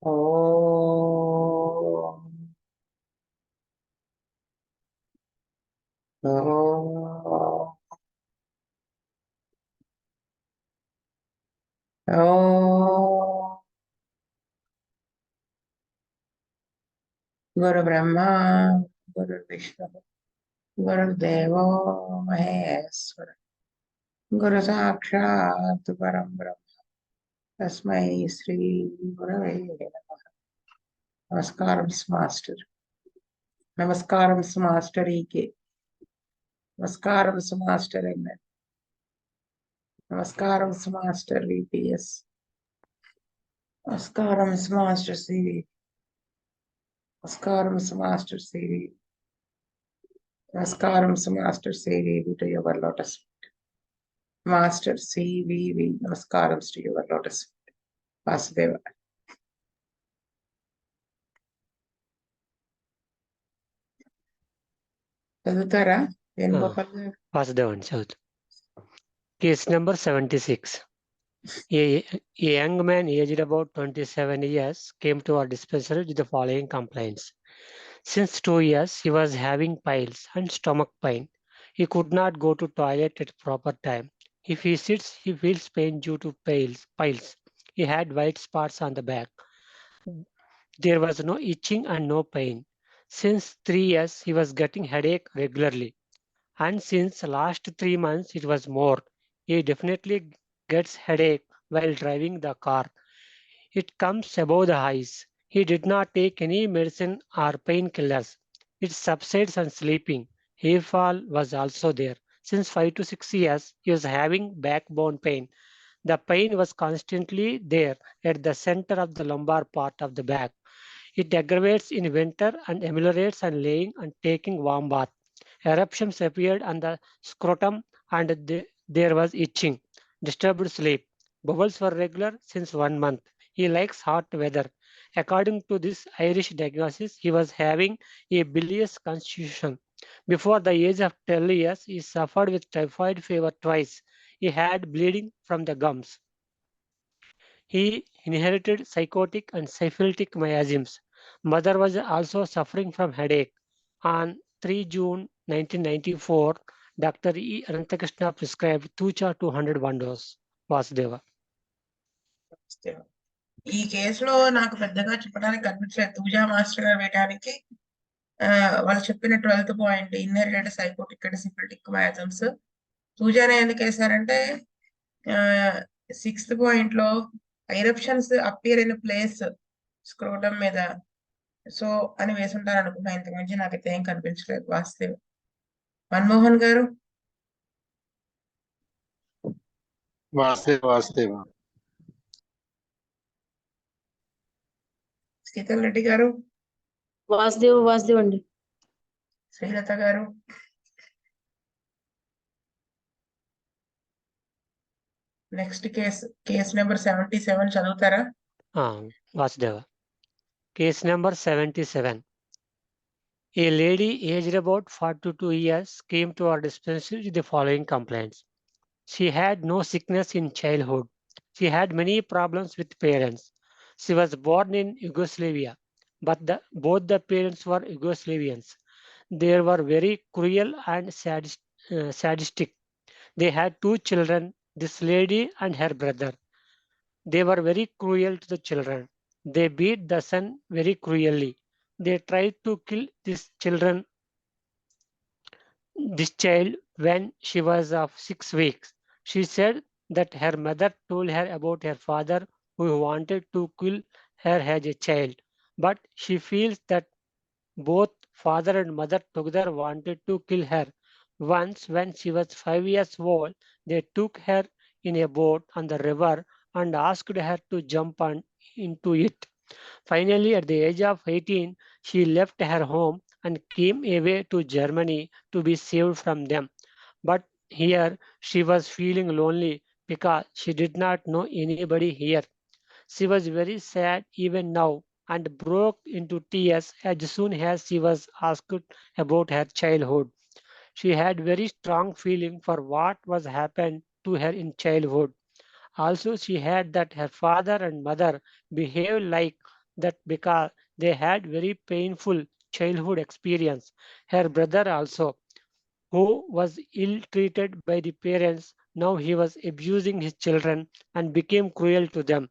Om. Om. Om. Guru Brahma, Guru Vishnu, Guru Deva Maheswara, Guru Sakshat Param Brahma, Tasmai Sri Gurave Namaha. Namaskaram, Master. Namaskaram, Master E.K. Namaskaram, Master M. Namaskaram, Master VPS. Namaskaram, Master CV. Namaskaram, Master CV. Namaskaram, Master CV to your lotus. Master CVV. Namaskaram to your lotus. Vasudeva. చదువుతారా వేణుగోపాల్ గారు? Vasudevan South. Case number 76. A young man aged about 27 years came to our dispensary with the following complaints. Since 2 years, he was having piles and stomach pain. He could not go to toilet at proper time. If he sits, he feels pain due to piles. He had white spots on the back. There was no itching and no pain. Since 3 years, he was getting headache regularly. And since last 3 months, it was more. He definitely gets headache while driving the car. It comes above the eyes. He did not take any medicine or painkillers. It subsides on sleeping. Hair fall was also there. Since 5 to 6 years, he was having backbone pain. The pain was constantly there at the center of the lumbar part of the back. It aggravates in winter and ameliorates on laying and taking warm bath. Eruptions appeared on the scrotum and there was itching. Disturbed sleep. Bubbles were regular since 1 month. He likes hot weather. According to this Irish diagnosis, he was having a bilious constitution. Before the age of 12 years, he suffered with typhoid fever twice. He had bleeding from the gums. He inherited psychotic and syphilitic miasms. Mother was also suffering from headache. On 3 June 1994, Dr. E. Ananta Krishna prescribed Tucha 201 dose. Vasudeva. ఈ కేసులో నాకు పెద్దగా చెప్పడానికి కనిపించలేదు. Thuja master గారు వేయడానికి వాళ్ళు చెప్పిన 12th point inherited psychotic and syphilitic miasms. తూజానే ఎందుకు వేశారంటే 6th పాయింట్ లో eruptions appear in place scrotum మీద సో అని వేసుంటారు అనుకుంటా. ఇంతకు మించి నాకైతే ఏం కనిపించలేదు. వాస్తవ మన్మోహన్ గారు. వాస్తవ శీతల్ రెడ్డి గారు. వాసుదేవ్ అండి. శ్రీలత గారు. నెక్స్ట్ కేస్ నెంబర్ 77 చదువుతారా? Vasudeva. Case number 77. A lady aged about 42 years came to our dispensary with the following complaints. She had no sickness in childhood. She had many problems with parents. She was born in Yugoslavia, but both the parents were Yugoslavians. They were very cruel and sadistic. They had 2 children, this lady and her brother. They were very cruel to the children. They beat the son very cruelly. They tried to kill this child when she was of 6 weeks. She said that her mother told her about her father who wanted to kill her as a child. But she feels that both father and mother together wanted to kill her. Once, when she was 5 years old, they took her in a boat on the river and asked her to jump into it. Finally, at the age of 18, she left her home and came away to Germany to be saved from them. But here she was feeling lonely because she did not know anybody here. She was very sad even now and broke into tears as soon as she was asked about her childhood. She had very strong feeling for what was happened to her in childhood. Also, she had that her father and mother behaved like that because they had very painful childhood experience. Her brother also, who was ill-treated by the parents, now he was abusing his children and became cruel to them.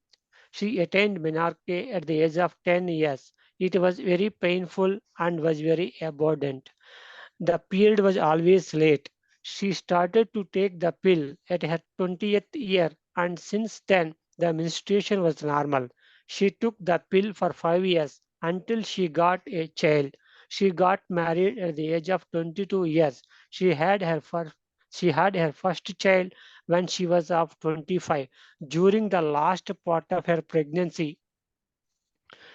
She attained menarche at the age of 10 years. It was very painful and was very abundant. The period was always late. She started to take the pill at her 20th year, and since then the menstruation was normal. She took the pill for 5 years until she got a child. She got married at the age of 22 years. She had her first child when she was of 25. During the last part of her pregnancy,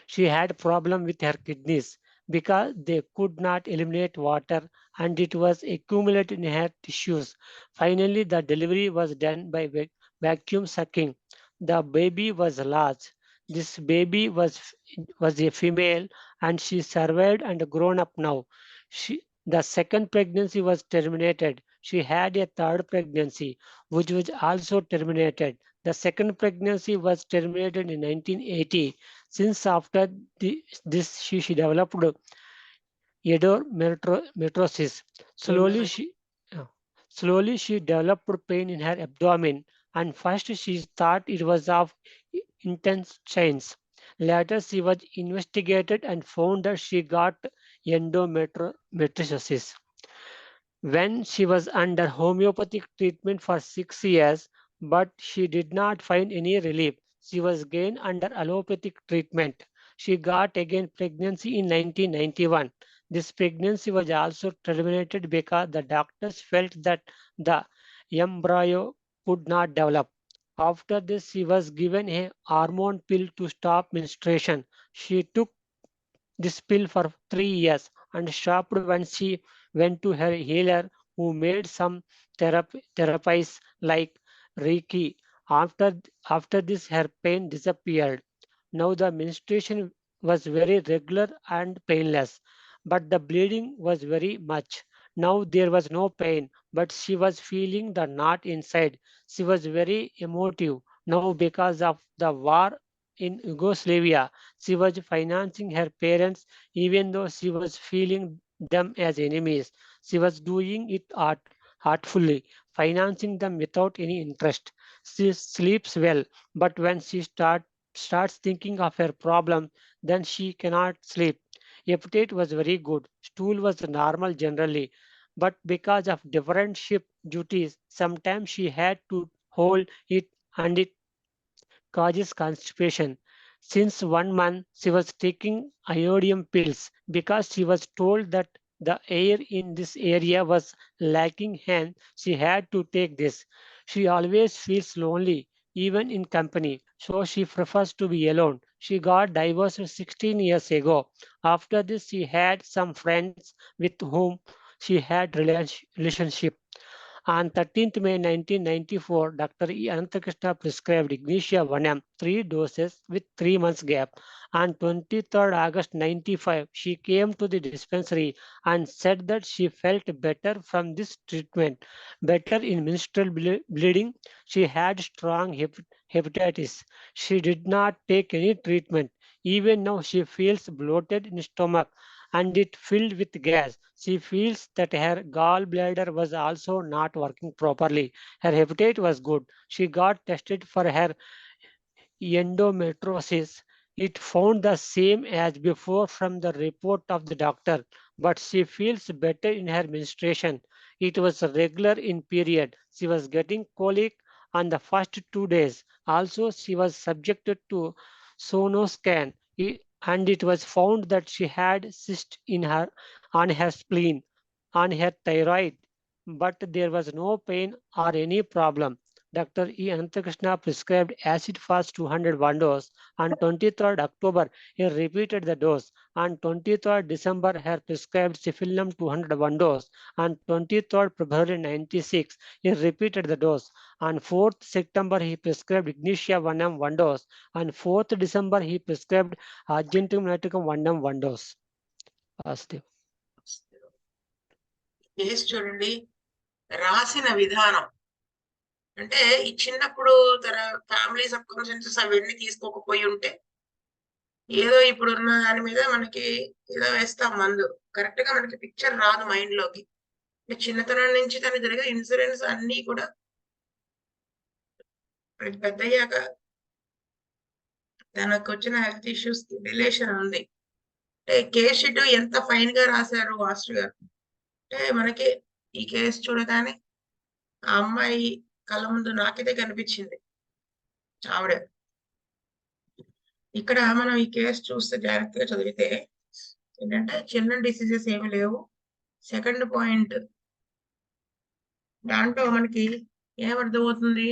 she had problem with her kidneys because they could not eliminate water and it was accumulated in her tissues. Finally, the delivery was done by vacuum sucking. The baby was large. This baby was a female and she survived and grown up now. The second pregnancy was terminated. She had a third pregnancy, which was also terminated. The second pregnancy was terminated in 1980. Since after this, she developed endometriosis. Slowly, Amen. she uh, slowly she developed pain in her abdomen, and first she thought it was of intestines. Later, she was investigated and found that she got endometriosis. When she was under homeopathic treatment for 6 years, but she did not find any relief. She was again under allopathic treatment. She got again pregnancy in 1991. This pregnancy was also terminated because the doctors felt that the embryo could not develop. After this, she was given a hormone pill to stop menstruation. She took this pill for 3 years and stopped when she went to her healer who made some therapies like Reiki. After this, her pain disappeared. Now the menstruation was very regular and painless, but the bleeding was very much. Now there was no pain, but she was feeling the knot inside. She was very emotive. Now because of the war in Yugoslavia, she was financing her parents even though she was feeling them as enemies. She was doing it artfully, financing them without any interest. She sleeps well, but when she starts thinking of her problem, then she cannot sleep. Appetite was very good. Stool was normal generally, but because of different ship duties, sometimes she had to hold it and it causes constipation. Since 1 month, she was taking iodium pills because she was told that the air in this area was lacking, hence, she had to take this. She always feels lonely, even in company, so she prefers to be alone. She got divorced 16 years ago. After this, she had some friends with whom she had relationship. On 13th May 1994, Dr. E. Ananta Krishna prescribed Ignitia 1M 3 doses with 3 months gap. On 23rd August 95, she came to the dispensary and said that she felt better from this treatment, better in menstrual bleeding. She had strong hepatitis. She did not take any treatment. Even now, she feels bloated in stomach and it filled with gas. She feels that her gallbladder was also not working properly. Her hepatitis was good. She got tested for her endometriosis. It found the same as before from the report of the doctor, but she feels better in her menstruation. It was regular in period. She was getting colic on the first 2 days. Also, she was subjected to sonoscan, and it was found that she had cyst on her spleen, on her thyroid, but there was no pain or any problem. Dr. E. Anantakrishna prescribed acid fast 201 dose. On 23rd October, he repeated the dose. On 23rd December, he prescribed Cifilum 201 dose. On 23rd February 96, he repeated the dose. On 4th September, he prescribed Ignitia 1M 1 dose. On 4th December, he prescribed Argentum nitricum 1M 1 dose. Positive. Case చూడండి, రాసిన విధానం అంటే ఈ చిన్నప్పుడు తన family circumstances అవన్నీ తీసుకోకపోయి ఉంటే ఏదో ఇప్పుడున్న దాని మీద మనకి ఏదో వేస్తాం మందు, కరెక్ట్ గా మనకి పిక్చర్ రాదు మైండ్ లోకి. చిన్నతనం నుంచి తను జరిగే ఇన్సూరెన్స్ అన్ని కూడా పెద్దయ్యాక తనకు వచ్చిన హెల్త్ ఇష్యూస్ కి రిలేషన్ ఉంది. అంటే కేస్ షీట్ ఎంత ఫైన్ గా రాశారు మాస్టర్ గారు. అంటే మనకి ఈ కేసు చూడగానే ఆ అమ్మాయి కళ్ళ ముందు నాకైతే కనిపించింది ఆవిడ. ఇక్కడ మనం ఈ కేసు చూస్తే జాగ్రత్తగా చదివితే ఏంటంటే చిన్న డిసీజెస్ ఏమి లేవు. సెకండ్ పాయింట్ దాంట్లో మనకి ఏమర్థమవుతుంది,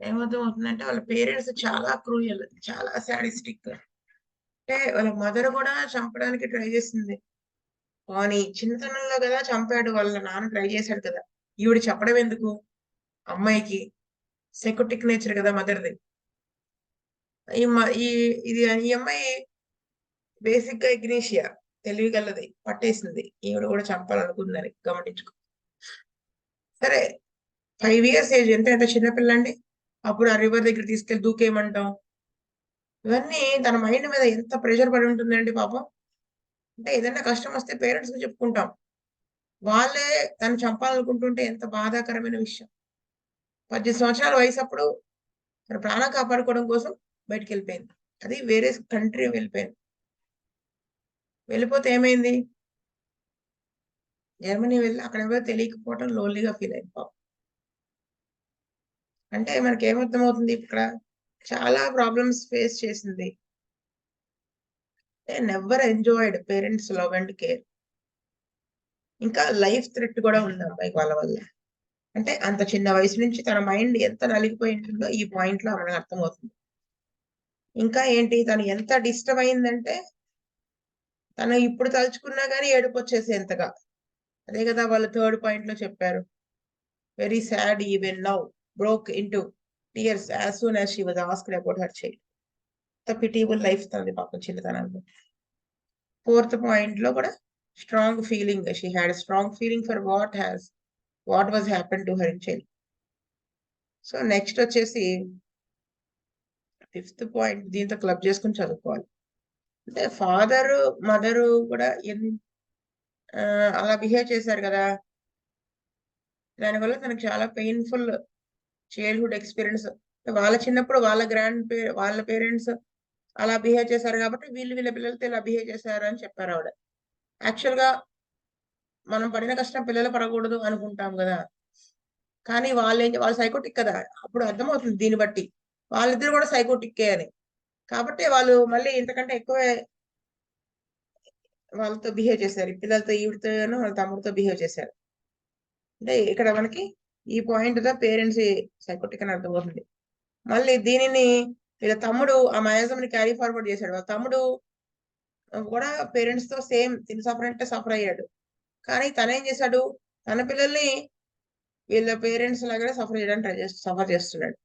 ఏమర్థమవుతుందంటే వాళ్ళ పేరెంట్స్ చాలా క్రూయల్, చాలా సాడిస్టిక్. అంటే వాళ్ళ మదర్ కూడా చంపడానికి ట్రై చేసింది, కానీ చిన్నతనంలో కదా చంపాడు, వాళ్ళ నాన్న ట్రై చేశాడు కదా. ఈవిడ చెప్పడం ఎందుకు అమ్మాయికి, సెకోటిక్ నేచర్ కదా మదర్ది. ఈ అమ్మాయి బేసిక్ గా ఇగ్నీషియా, తెలివిగలది, పట్టేసింది ఈవిడ కూడా చంపాలనుకుందని గమనించుకో. సరే 5 years ఏజ్, ఎంత చిన్నపిల్లండి. అప్పుడు ఆ రివర్ దగ్గర తీసుకెళ్లి దూకేయమంటాం. ఇవన్నీ తన మైండ్ మీద ఎంత ప్రెషర్ పడి ఉంటుందండి పాపం. అంటే ఏదైనా కష్టం వస్తే పేరెంట్స్ కి చెప్పుకుంటాం, వాళ్ళే తను చంపాలనుకుంటుంటే ఎంత బాధాకరమైన విషయం. 18 సంవత్సరాల వయసు అప్పుడు తన ప్రాణం కాపాడుకోవడం కోసం బయటికి వెళ్ళిపోయింది. అది వేరే కంట్రీ వెళ్ళిపోయింది. వెళ్ళిపోతే ఏమైంది, జర్మనీ వెళ్ళి అక్కడ ఎవరో తెలియకపోవడం లోన్లీగా ఫీల్ అయింది పాపం. అంటే మనకి ఏమర్థమవుతుంది, ఇక్కడ చాలా ప్రాబ్లమ్స్ ఫేస్ చేసింది. Never enjoyed parents love and care. ఇంకా లైఫ్ థ్రెట్ కూడా ఉంది అమ్మాయికి వాళ్ళ వల్ల. అంటే అంత చిన్న వయసు నుంచి తన మైండ్ ఎంత నలిగిపోయి ఉంటుందో ఈ పాయింట్ లో మనకు అర్థమవుతుంది. ఇంకా ఏంటి, తను ఎంత డిస్టర్బ్ అయిందంటే తను ఇప్పుడు తలుచుకున్నా గానీ ఏడుపు వచ్చేసేంతగా. అదే కదా వాళ్ళు థర్డ్ పాయింట్ లో చెప్పారు, very sad even now broke into tears as soon as she was asked about her child. Pitiable life తనది పాపం చిన్నతనంలో. ఫోర్త్ పాయింట్ లో కూడా strong feeling, she had strong feeling for what was happen to her child. So next వచ్చేసి 5th point, దీంతో club చేసుకుని చదువుకోవాలి. అంటే ఫాదర్ మదరు కూడా అలా బిహేవ్ చేశారు కదా, దానివల్ల తనకు చాలా పెయిన్ఫుల్ చైల్డ్హుడ్ ఎక్స్పీరియన్స్. వాళ్ళ చిన్నప్పుడు వాళ్ళ పేరెంట్స్ అలా బిహేవ్ చేశారు కాబట్టి వీళ్ళ పిల్లలతో ఇలా బిహేవ్ చేశారు అని చెప్పారు ఆవిడ. యాక్చువల్ గా మనం పడిన కష్టం పిల్లలు పడకూడదు అనుకుంటాం కదా, కానీ వాళ్ళు సైకోటిక్ కదా. అప్పుడు అర్థమవుతుంది దీన్ని బట్టి వాళ్ళిద్దరు కూడా సైకోటిక్కే అని. కాబట్టి వాళ్ళు మళ్ళీ ఇంతకంటే ఎక్కువే వాళ్ళతో బిహేవ్ చేశారు, పిల్లలతో, ఈవిడతోనూ వాళ్ళ తమ్ముడితో బిహేవ్ చేశారు. అంటే ఇక్కడ మనకి ఈ పాయింట్ గా పేరెంట్స్ సైకోటిక్ అని అర్థమవుతుంది. మళ్ళీ దీనిని వీళ్ళ తమ్ముడు ఆ మయాజం ని క్యారీ ఫార్వర్డ్ చేశాడు. వాళ్ళ తమ్ముడు కూడా పేరెంట్స్ తో సేమ్ తిని సఫర్ అంటే సఫర్ అయ్యాడు, కానీ తనేం చేశాడు, తన పిల్లల్ని వీళ్ళ పేరెంట్స్ లాగానే సఫర్ చేస్తున్నాడు.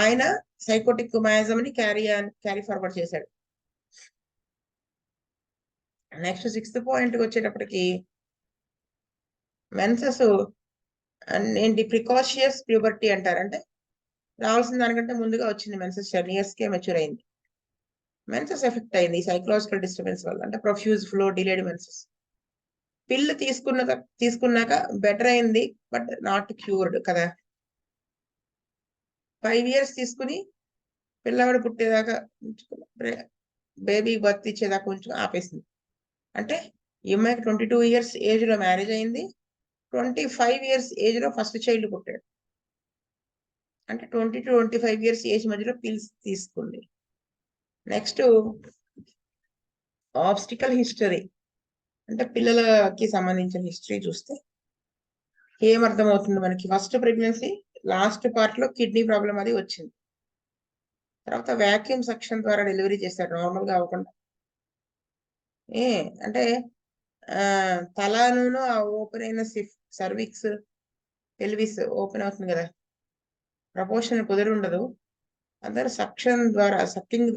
ఆయన సైకోటిక్ మయాజం ని క్యారీ ఫార్వర్డ్ చేశాడు. నెక్స్ట్ 6th పాయింట్ వచ్చేటప్పటికి మెన్సెస్ ఏంటి, ప్రికాషియస్ ప్యూబర్టీ అంటారు. అంటే రావాల్సిన దానికంటే ముందుగా వచ్చింది మెన్సెస్, 10 years కే మెచ్యూర్ అయింది. మెన్సెస్ ఎఫెక్ట్ అయింది సైకలాజికల్ డిస్టర్బెన్స్ వల్ల, అంటే ప్రొఫ్యూజ్ ఫ్లో, డిలేడ్ మెన్సెస్. పిల్లు తీసుకున్నాక బెటర్ అయింది, బట్ నాట్ క్యూర్డ్ కదా. 5 years తీసుకుని పిల్లవాడు పుట్టేదాకా బేబీ బర్త్ ఇచ్చేదాకా కొంచెం ఆపేసింది. అంటే ఈ అమ్మాయికి 22 years ఏజ్ లో మ్యారేజ్ అయింది, 25 years ఏజ్ లో ఫస్ట్ చైల్డ్ పుట్టాడు. అంటే 20 to 25 years ఏజ్ మధ్యలో పిల్స్ తీసుకుంది. నెక్స్ట్ ఆబ్స్టికల్ హిస్టరీ, అంటే పిల్లలకి సంబంధించిన హిస్టరీ చూస్తే ఏమర్థమవుతుంది మనకి, ఫస్ట్ ప్రెగ్నెన్సీ లాస్ట్ పార్ట్ లో కిడ్నీ ప్రాబ్లం అది వచ్చింది. తర్వాత వ్యాక్యూమ్ సక్షన్ ద్వారా డెలివరీ చేశారు, నార్మల్ గా అవ్వకుండా. అంటే తలాను ఓపెన్ అయిన సర్విక్స్, పెల్విస్ ఓపెన్ అవుతుంది కదా, ప్రపోర్షన్ కుదిరి ఉండదు. అందరూ సక్షన్ ద్వారా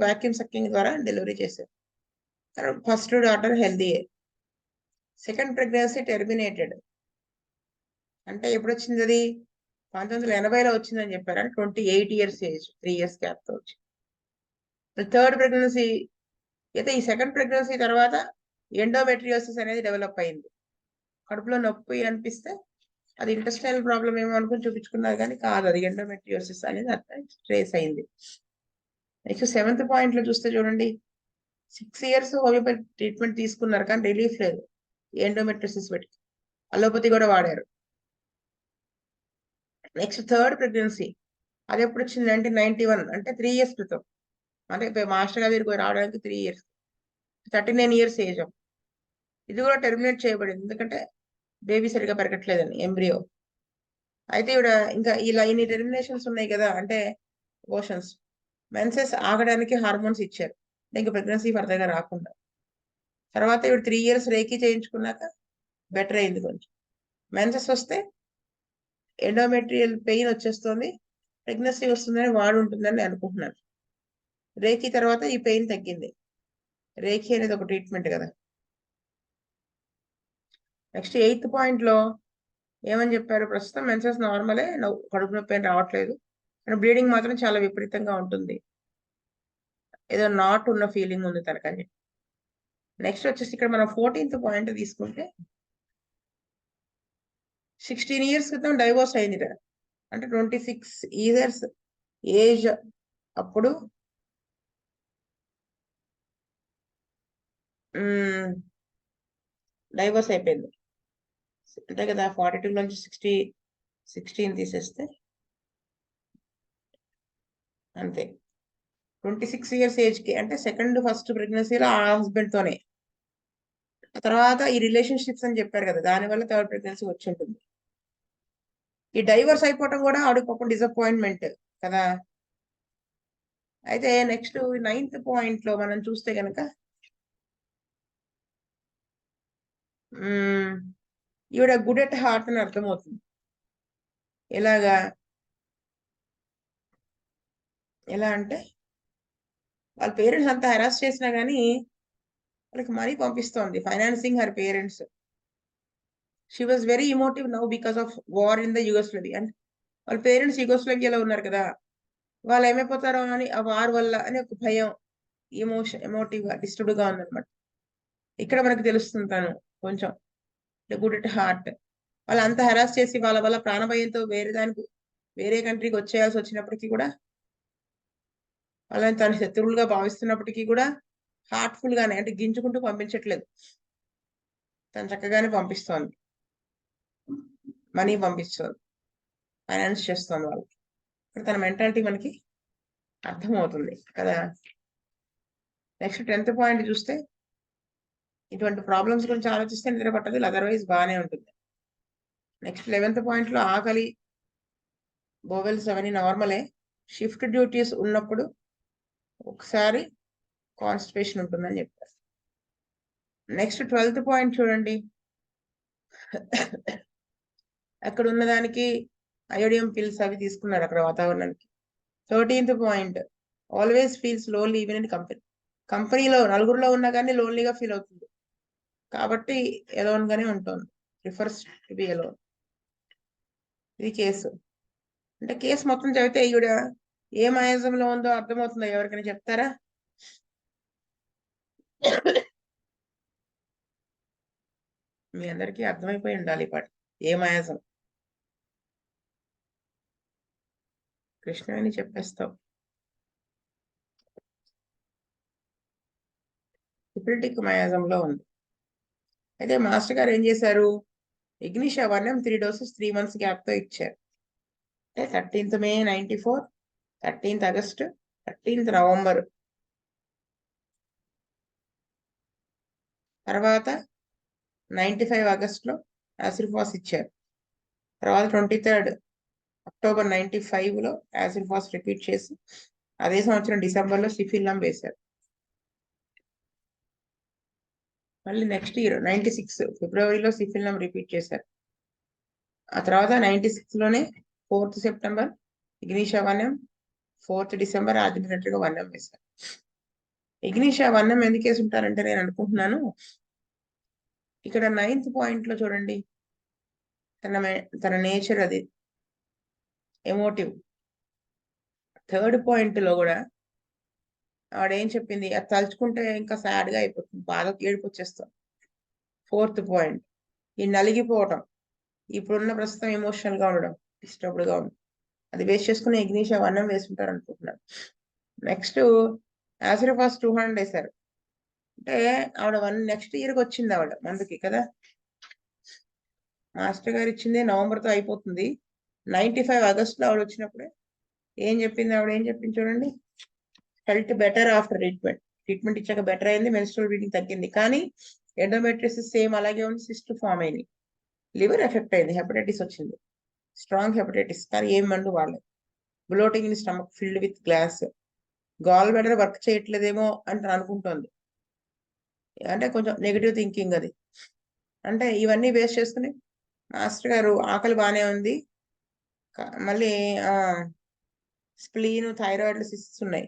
వ్యాక్యూమ్ సక్కింగ్ ద్వారా డెలివరీ చేశారు. ఫస్ట్ డాటర్ హెల్దీయే. Second pregnancy terminated. అంటే ఎప్పుడు వచ్చింది అది, 1980లో వచ్చిందని చెప్పారు, అంటే 28 years ఏజ్, 3 years గ్యాప్ తో వచ్చి. థర్డ్ ప్రెగ్నెన్సీ అయితే ఈ సెకండ్ ప్రెగ్నెన్సీ తర్వాత ఎండోమెట్రియోసిస్ అనేది డెవలప్ అయింది. కడుపులో నొప్పి అనిపిస్తే అది ఇంటెస్టైనల్ ప్రాబ్లం ఏమో అనుకుని చూపించుకున్నారు, కానీ కాదు, అది ఎండోమెట్రియోసిస్ అనేది ట్రేస్ అయింది. నెక్స్ట్ 7th పాయింట్ లో చూస్తే చూడండి, 6 years హోమియోపతి ట్రీట్మెంట్ తీసుకున్నారు కానీ రిలీఫ్ లేదు ఎండోమెట్రియోసిస్ పెట్టి, అలోపతి కూడా వాడారు. నెక్స్ట్ థర్డ్ ప్రెగ్నెన్సీ అది ఎప్పుడు వచ్చింది, 1991, అంటే 3 years క్రితం. అంటే మాస్టర్ గారి దగ్గరికి రావడానికి 3 years, 39 years ఏజ్. ఇది కూడా టెర్మినేట్ చేయబడింది, ఎందుకంటే బేబీ సరిగా పెరగట్లేదని, ఎంబ్రియో. అయితే ఇవిడ ఇంకా ఇలా ఇన్ని టెర్మినేషన్స్ ఉన్నాయి కదా, అంటే ఓషన్స్, మెన్సెస్ ఆగడానికి హార్మోన్స్ ఇచ్చారు, ఇంకా ప్రెగ్నెన్సీ ఫర్దర్గా రాకుండా. తర్వాత ఇవి 3 years రేఖీ చేయించుకున్నాక బెటర్ అయింది కొంచెం. మెన్సెస్ వస్తే ఎండోమెట్రియల్ పెయిన్ వచ్చేస్తుంది, ప్రెగ్నెన్సీ వస్తుందని వాడు ఉంటుందని అనుకుంటున్నాను. రేఖీ తర్వాత ఈ పెయిన్ తగ్గింది. రేఖీ అనేది ఒక ట్రీట్మెంట్ కదా. నెక్స్ట్ 8th పాయింట్ లో ఏమని చెప్పారు, ప్రస్తుతం మెన్సెస్ నార్మలే, కడుపు నొప్పి ఏం రావట్లేదు, కానీ బ్లీడింగ్ మాత్రం చాలా విపరీతంగా ఉంటుంది, ఏదో నాట్ ఉన్న ఫీలింగ్ ఉంది తనకని. నెక్స్ట్ వచ్చేసి ఇక్కడ మనం 14th పాయింట్ తీసుకుంటే 16 years క్రితం డైవోర్స్ అయింది కదా, అంటే 26 years ఏజ్ అప్పుడు డైవోర్స్ అయిపోయింది. అంతే కదా, 42 నుంచి 16 తీసేస్తే అంతే. 26 years ఏజ్కి, అంటే ఫస్ట్ ప్రెగ్నెన్సీలో ఆ హస్బెండ్ తోనే. తర్వాత ఈ రిలేషన్షిప్స్ అని చెప్పారు కదా, దానివల్ల థర్డ్ ప్రెగ్నెన్సీ వచ్చి ఉంటుంది. ఈ డైవర్స్ అయిపోవటం కూడా ఆవిడకి ఒక డిసప్పాయింట్మెంట్ కదా. అయితే నెక్స్ట్ 9th పాయింట్ లో మనం చూస్తే కనుక ఈవిడ గుడ్ ఎట్ హార్ట్ అని అర్థమవుతుంది. ఎలా అంటే వాళ్ళ పేరెంట్స్ అంతా హెరాస్ చేసినా కానీ వాళ్ళకి మనీ పంపిస్తోంది, financing her parents. She was very emotive now because of war in the Yugoslavia. అంటే వాళ్ళ పేరెంట్స్ యుగోస్లవియాలో ఉన్నారు కదా, వాళ్ళు ఏమైపోతారో అని ఆ వార్ వల్ల అని ఒక భయం, ఎమోటివ్ గా డిస్టర్బ్డ్ గా ఉందన్నమాట. ఇక్కడ మనకు తెలుస్తుంది తను కొంచెం గుడ్ ఎట్ హార్ట్. వాళ్ళు అంతా హెరాస్ చేసి వాళ్ళ వల్ల ప్రాణభయంతో వేరే కంట్రీకి వచ్చేయాల్సి వచ్చినప్పటికీ కూడా, వాళ్ళని తన శత్రువులుగా భావిస్తున్నప్పటికీ కూడా హార్ట్ఫుల్ గానే, అంటే గింజుకుంటూ పంపించట్లేదు, తను చక్కగానే పంపిస్తోంది, మనీ పంపిస్తోంది, ఫైనాన్స్ చేస్తోంది వాళ్ళకి. ఇక్కడ తన మెంటాలిటీ మనకి అర్థమవుతుంది కదా. నెక్స్ట్ 10th పాయింట్ చూస్తే, ఇటువంటి ప్రాబ్లమ్స్ గురించి ఆలోచిస్తే నిద్ర పట్టదు, అదర్వైజ్ బాగానే ఉంటుంది. నెక్స్ట్ 11th పాయింట్ లో ఆకలి, బోవెల్స్ అవన్నీ నార్మలే, షిఫ్ట్ డ్యూటీస్ ఉన్నప్పుడు ఒకసారి కాన్స్టిపేషన్ ఉంటుందని చెప్పారు. నెక్స్ట్ 12th పాయింట్ చూడండి, అక్కడ ఉన్నదానికి అయోడియం పిల్స్ అవి తీసుకున్నారు అక్కడ వాతావరణానికి. 13th point, always feels lonely even in కంపెనీలో నలుగురిలో ఉన్నా కానీ లోన్లీగా ఫీల్ అవుతుంది, కాబట్టి ఎలోన్ గానే ఉంటుంది, ప్రిఫర్స్ టు బి ఎలోన్. ఇది కేసు. అంటే కేసు మొత్తం చదివితే ఈవిడ ఏ మాయాజంలో ఉందో అర్థమవుతుందో ఎవరికైనా చెప్తారా? మీ అందరికీ అర్థమైపోయి ఉండాలి పాటి ఏ మాయాజం. కృష్ణవేణి చెప్పేస్తావు. హిప్నటిక్ మాయాజంలో ఉంది. అయితే మాస్టర్ గారు ఏం చేశారు, ఇగ్నిషా 1M 3 doses 3 months గ్యాప్ తో ఇచ్చారు. అంటే 13th May 94, 13th August, 13th November. తర్వాత 95 August లో యాసిడ్ఫాస్ ఇచ్చారు. తర్వాత 23rd October 95 లో యాసిడ్ఫాస్ రిపీట్ చేసి అదే సంవత్సరం డిసెంబర్ లో సిఫిల్లం వేశారు. మళ్ళీ నెక్స్ట్ ఇయర్ 96 ఫిబ్రవరిలో సిఫిల్లం రిపీట్ చేశారు. ఆ తర్వాత 96 లోనే 4th September ఇగ్నిషా 1M, 4th December ఆర్డినరీగా 1M వేశారు. ఇగ్నిషా 1M ఎందుకు వేసి ఉంటారంటే నేను అనుకుంటున్నాను, ఇక్కడ 9th పాయింట్ లో చూడండి, తన నేచర్ అది ఎమోటివ్. థర్డ్ పాయింట్ లో కూడా ఆవిడేం చెప్పింది, అది తలుచుకుంటే ఇంకా సాడ్ గా అయిపోతుంది, బాధ ఏడుపు వచ్చేస్తాం. ఫోర్త్ పాయింట్ ఈ నలిగిపోవటం, ఇప్పుడున్న ప్రస్తుతం ఎమోషనల్ గా ఉండడం, డిస్టర్బ్డ్ గా ఉండడం, అది బేస్ చేసుకుని ఇగ్నిషియా 1M వేసుకుంటారు అనుకుంటున్నాను. నెక్స్ట్ యాసిరిఫాస్ 200 వేశారు. అంటే ఆవిడ నెక్స్ట్ ఇయర్కి వచ్చింది ఆవిడ మందుకి కదా. మాస్టర్ గారు ఇచ్చింది నవంబర్తో అయిపోతుంది. 95 ఆగస్టులో ఆవిడ వచ్చినప్పుడే ఏం చెప్పింది ఆవిడ, ఏం చెప్పింది చూడండి. హెల్త్ బెటర్ ఆఫ్టర్ ట్రీట్మెంట్ ఇచ్చాక బెటర్ అయింది, మెన్స్ట్రువల్ బ్లీడింగ్ తగ్గింది, కానీ ఎండోమెట్రిసిస్ సేమ్ అలాగే ఉంది, సిస్ట్ ఫామ్ అయింది, లివర్ ఎఫెక్ట్ అయింది, హెపటైటిస్ వచ్చింది, స్ట్రాంగ్ హెపటైటిస్, కానీ ఏం మందు వాళ్ళది. Bloating in stomach filled with glass, gall bladder work చేయట్లేదేమో అని అనుకుంటోంది. అంటే కొంచెం నెగిటివ్ థింకింగ్ అది. అంటే ఇవన్నీ బేస్ చేసుకుని మాస్టర్ గారు ఆకలి బాగానే ఉంది, మళ్ళీ స్ప్లీన్, థైరాయిడ్, సిస్ట్స్ ఉన్నాయి.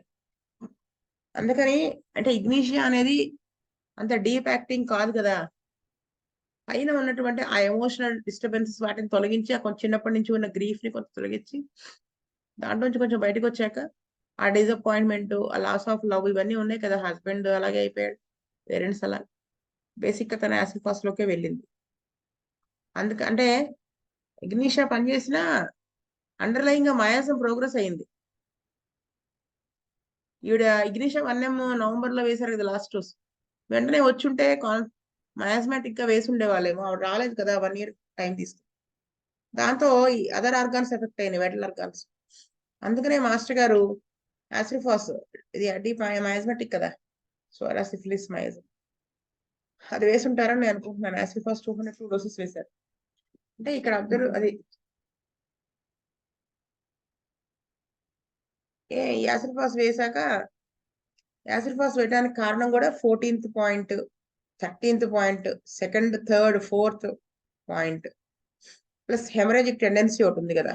అందుకని అంటే ఇగ్నిషియా అనేది అంత డీప్ యాక్టింగ్ కాదు కదా, పైన ఉన్నటువంటి ఆ ఎమోషనల్ డిస్టర్బెన్సెస్ వాటిని తొలగించి, ఆ కొంచెం చిన్నప్పటి నుంచి ఉన్న గ్రీఫ్ ని కొంచెం తొలగించి, దాంట్లో నుంచి కొంచెం బయటకు వచ్చాక ఆ డిసప్పాయింట్మెంట్, ఆ లాస్ ఆఫ్ లవ్ ఇవన్నీ ఉన్నాయి కదా, హస్బెండ్ అలాగే అయిపోయాడు, పేరెంట్స్ అలా, బేసిక్ గా తన యాసిడ్ లోకే వెళ్ళింది. అందుకంటే ఇగ్నిషియా పనిచేసిన అండర్లైన్ గా మయాసం ప్రోగ్రెస్ అయింది. ఈవిడ ఇగ్నిషియా 1M నవంబర్ లో వేశారు కదా లాస్ట్ రోజు, వెంటనే వచ్చుంటే మయాస్మాటిక్ గా వేసి ఉండేవాళ్ళేమో, ఆవిడ రాలేదు కదా, 1 year టైం తీసుకుంది. దాంతో ఈ అదర్ ఆర్గాన్స్ ఎఫెక్ట్ అయినాయి, వైటల్ ఆర్గాన్స్. అందుకనే మాస్టర్ గారు యాసిరిఫాస్, ఇది డీప్ మయాస్మాటిక్ కదా, సోరా సిఫిలిస్ మయాజం, అది వేసి ఉంటారని నేను అనుకుంటున్నాను. యాసిరిఫాస్ 202 డోసెస్ వేశారు. అంటే ఇక్కడ అబ్జర్వ్ అది యాసిరిఫాస్ వేశాక, యాసిరిఫాస్ వేయడానికి కారణం కూడా 14th point, 13th point, 2nd, 3rd, 4th point, plus haemorrhagic tendency ఒకటి ఉంది కదా,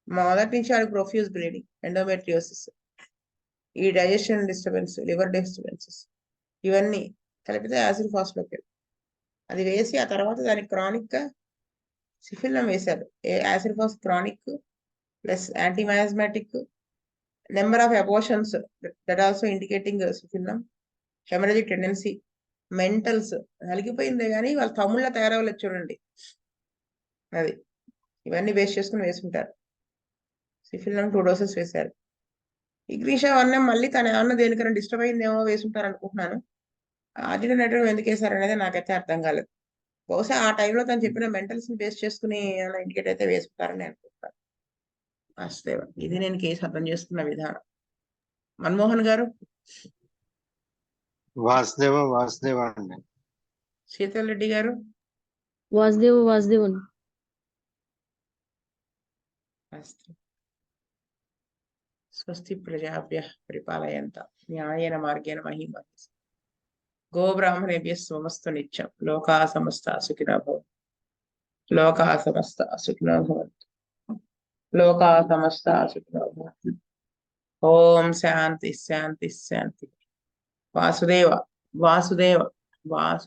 మొదటి నుంచి ఆడికి ప్రొఫ్యూజ్ బ్లీడింగ్, ఎండోమెట్రియోసిస్, ఈ డైజెషన్ డిస్టర్బెన్స్, లివర్ డిస్టర్బెన్సెస్, ఇవన్నీ కలిపితే యాసిరిఫాస్ లోకి అది వేసి, ఆ తర్వాత దానికి క్రానిక్ గా సిఫిల్లం వేశారు. యాసిరిఫాస్ chronic plus antimiasmatic, number of abortions that also indicating syphilinum, haemorrhagic tendency, mentals, నలిగిపోయిందే కానీ వాళ్ళ తమ్ముళ్ళ తయారవ్వలేదు చూడండి, అది ఇవన్నీ బేస్ చేసుకుని వేసుకుంటారు. సిఫిల్లం 2 డోసెస్ వేశారు. ఇగ్నిషియా 1M మళ్ళీ తన ఏమన్నా దేనికైనా డిస్టర్బ్ అయిందేమో వేసుకుంటారు అనుకుంటున్నాను. ఆర్డినేటర్ ఎందుకు వేశారు అనేది నాకైతే అర్థం కాలేదు. బహుశా ఆ టైంలో తను చెప్పిన మెంటల్స్ ని బేస్ చేసుకుని ఏమైనా ఇండికేట్ అయితే వేసుకుంటారని అనుకుంటాను. వాసుదేవ, ఇది నేను కేసు అర్థం చేసుకున్న విధానం. మన్మోహన్ గారు, వాసుదేవ అండి. శీతల్ రెడ్డి గారు, వాసుదేవ్ అండి. స్వస్తి ప్రజాభ్య పరిపాలయంత న్యాయేన మార్గేణ మహిమ గోబ్రాహ్మణేభ్య స్వమస్తు నిత్యం లోకా సమస్త సుఖినో భవంతు. లోకా సమస్త సుఖినో భవంతు. లోకా సమస్త సుఖినో భవంతు. ఓం శాంతి శాంతి శాంతి. వాసుదేవ వాసుదేవ వాసు